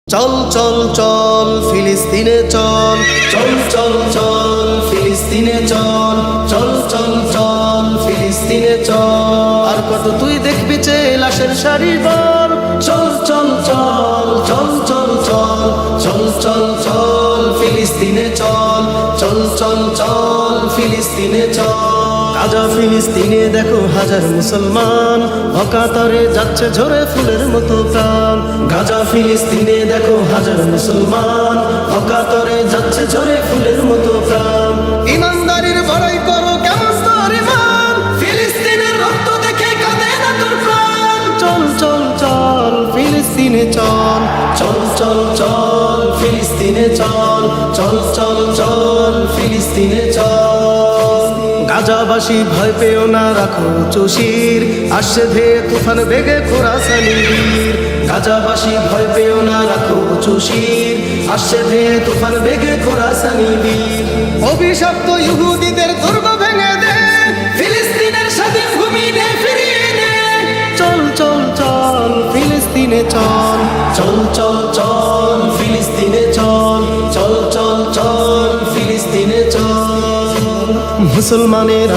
চল চল চল ফিলিস্তিনে চল, চল চল চল ফিলিস্তিনে চল, চল চল চল ফিলিস্তিনে চল। আর কত তুই দেখবি চে লাশের সারি দল, চল চল চল চল চল চল, চল চল চল ফিলিস্তিনে চল, চল চল চল ফিলিস্তিনে চল। গাজা ফিলিস্তিনে দেখো হাজার মুসলমান, অকাতরে যাচ্ছে ঝরে ফুলের মতো প্রাণ। গাজা ফিলিস্তিনে দেখো হাজার মুসলমান, অকাতরে যাচ্ছে ঝরে ফুলের মতো প্রাণ। ইমানদারির বড়াই করো কেমন তোর ইমান, ফিলিস্তিনের রক্ত দেখে কাঁদে না তোর প্রাণ। চল চল চল ফিলিস্তিনে চল, চল চল চল ফিলিস্তিনে চল, চল চল চল ফিলিস্তিনে চল। গাজাবাসী ভয় পেও না, রাখো চশির, আসছে ধেয়ে তুফান বেগে খোরাসানি বীর। গাজাবাসী ভয় পেও না, রাখো চশির, আসছে ধেয়ে তুফান বেগে খোরাসানি বীর। অভিশপ্ত ইহুদিদের দুর্গ ভেঙে দে, ফিলিস্তিনের স্বাধীন ভূমি নে ফিরিয়ে দে। চল চল চল ফিলিস্তিনে চল, চল চল চল ফিলিস্তিনে চল, চল চল চল ফিলিস্তিনে চল। মুসলমানের